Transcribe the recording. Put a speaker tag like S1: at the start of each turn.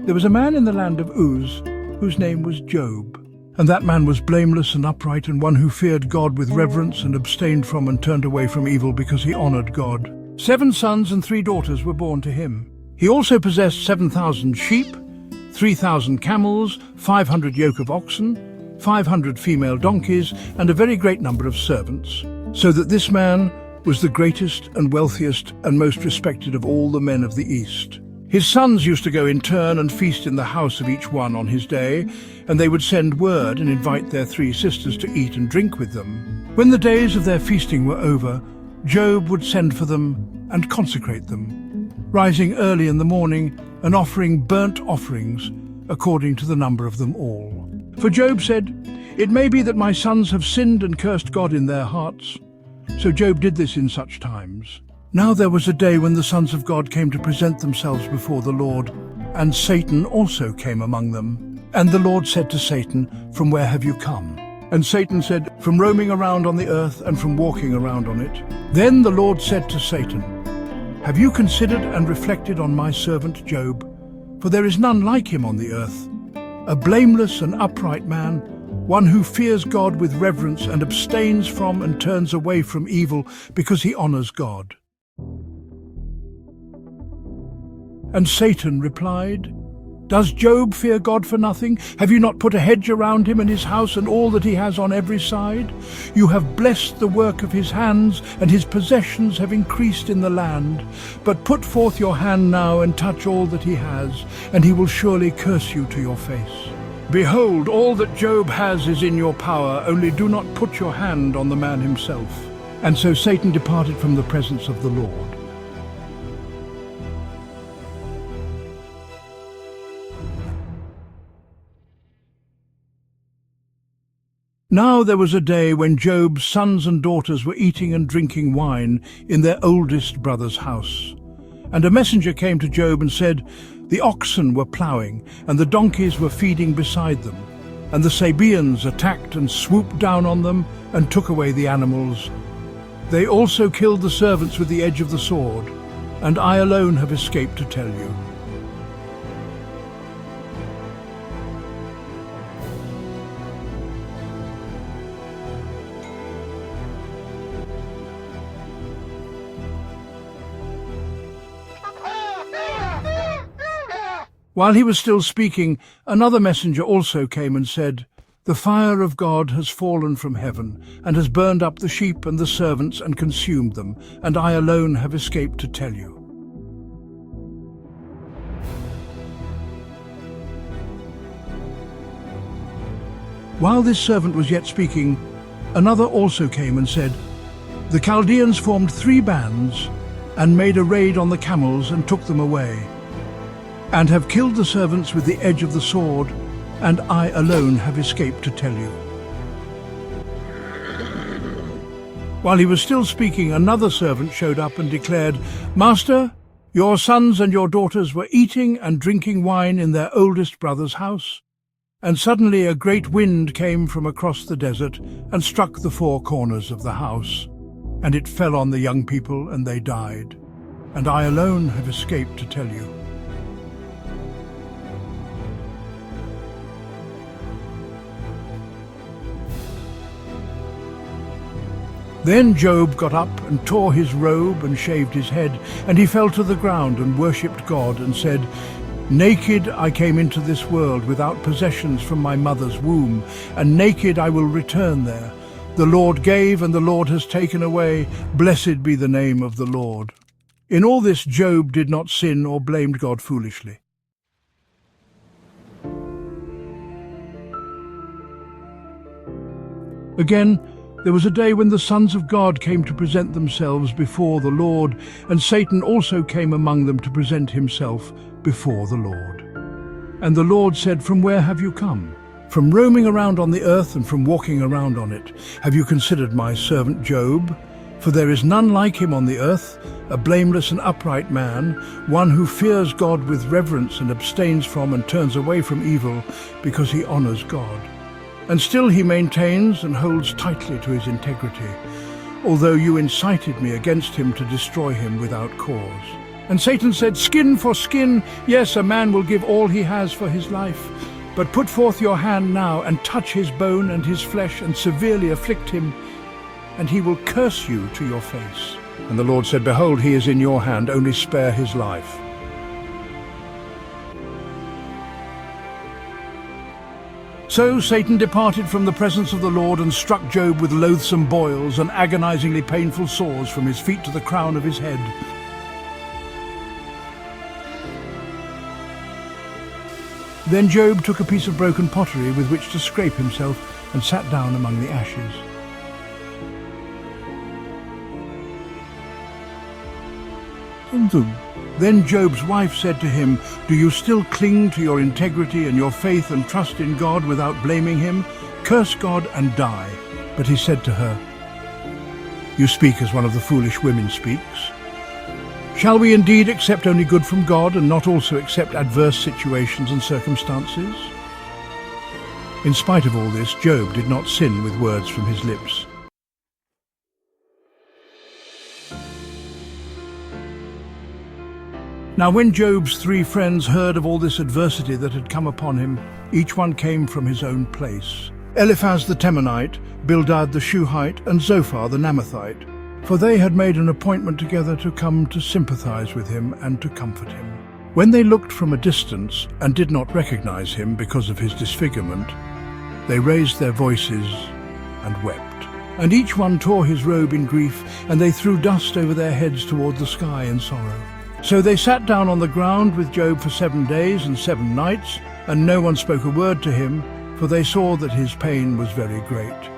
S1: There was a man in the land of Uz, whose name was Job. And that man was blameless and upright, and one who feared God with reverence and abstained from and turned away from evil, because he honored God. 7 sons and 3 daughters were born to him. He also possessed 7,000 sheep, 3,000 camels, 500 yoke of oxen, 500 female donkeys, and a very great number of servants. So that this man was the greatest and wealthiest and most respected of all the men of the East. His sons used to go in turn and feast in the house of each one on his day, and they would send word and invite their 3 sisters to eat and drink with them. When the days of their feasting were over, Job would send for them and consecrate them, rising early in the morning and offering burnt offerings according to the number of them all. For Job said, "It may be that my sons have sinned and cursed God in their hearts." So Job did this in such times. Now there was a day when the sons of God came to present themselves before the Lord, and Satan also came among them. And the Lord said to Satan, "From where have you come?" And Satan said, "From roaming around on the earth and from walking around on it." Then the Lord said to Satan, "Have you considered and reflected on my servant Job? For there is none like him on the earth, a blameless and upright man, one who fears God with reverence and abstains from and turns away from evil, because he honors God." And Satan replied, "Does Job fear God for nothing? Have you not put a hedge around him and his house and all that he has on every side? You have blessed the work of his hands, and his possessions have increased in the land. But put forth your hand now and touch all that he has, and he will surely curse you to your face. Behold, all that Job has is in your power, only do not put your hand on the man himself." And so Satan departed from the presence of the Lord. Now there was a day when Job's sons and daughters were eating and drinking wine in their oldest brother's house. And a messenger came to Job and said, "The oxen were ploughing, and the donkeys were feeding beside them. And the Sabaeans attacked and swooped down on them and took away the animals. They also killed the servants with the edge of the sword, and I alone have escaped to tell you." While he was still speaking, another messenger also came and said, "The fire of God has fallen from heaven, and has burned up the sheep and the servants and consumed them, and I alone have escaped to tell you." While this servant was yet speaking, another also came and said, "The Chaldeans formed 3 bands, and made a raid on the camels and took them away, and have killed the servants with the edge of the sword, and I alone have escaped to tell you." While he was still speaking, another servant showed up and declared, "Master, your sons and your daughters were eating and drinking wine in their oldest brother's house." And suddenly a great wind came from across the desert and struck the 4 corners of the house, and it fell on the young people, and they died. And I alone have escaped to tell you. Then Job got up and tore his robe and shaved his head, and he fell to the ground and worshipped God and said, "Naked I came into this world, without possessions from my mother's womb, and naked I will return there. The Lord gave, and the Lord has taken away. Blessed be the name of the Lord." In all this Job did not sin or blamed God foolishly. Again, there was a day when the sons of God came to present themselves before the Lord, and Satan also came among them to present himself before the Lord. And the Lord said, "From where have you come?" "From roaming around on the earth and from walking around on it. Have you considered my servant Job? For there is none like him on the earth, a blameless and upright man, one who fears God with reverence and abstains from and turns away from evil, because he honors God. And still he maintains and holds tightly to his integrity, although you incited me against him to destroy him without cause." And Satan said, "Skin for skin, yes, a man will give all he has for his life. But put forth your hand now, and touch his bone and his flesh, and severely afflict him, and he will curse you to your face." And the Lord said, "Behold, he is in your hand, only spare his life." So Satan departed from the presence of the Lord and struck Job with loathsome boils and agonizingly painful sores from his feet to the crown of his head. Then Job took a piece of broken pottery with which to scrape himself and sat down among the ashes. Then Job's wife said to him, "Do you still cling to your integrity and your faith and trust in God without blaming him? Curse God and die." But he said to her, "You speak as one of the foolish women speaks. Shall we indeed accept only good from God and not also accept adverse situations and circumstances?" In spite of all this, Job did not sin with words from his lips. Now when Job's 3 friends heard of all this adversity that had come upon him, each one came from his own place: Eliphaz the Temanite, Bildad the Shuhite, and Zophar the Naamathite. For they had made an appointment together to come to sympathize with him and to comfort him. When they looked from a distance and did not recognize him because of his disfigurement, they raised their voices and wept. And each one tore his robe in grief, and they threw dust over their heads toward the sky in sorrow. So they sat down on the ground with Job for 7 days and 7 nights, and no one spoke a word to him, for they saw that his pain was very great.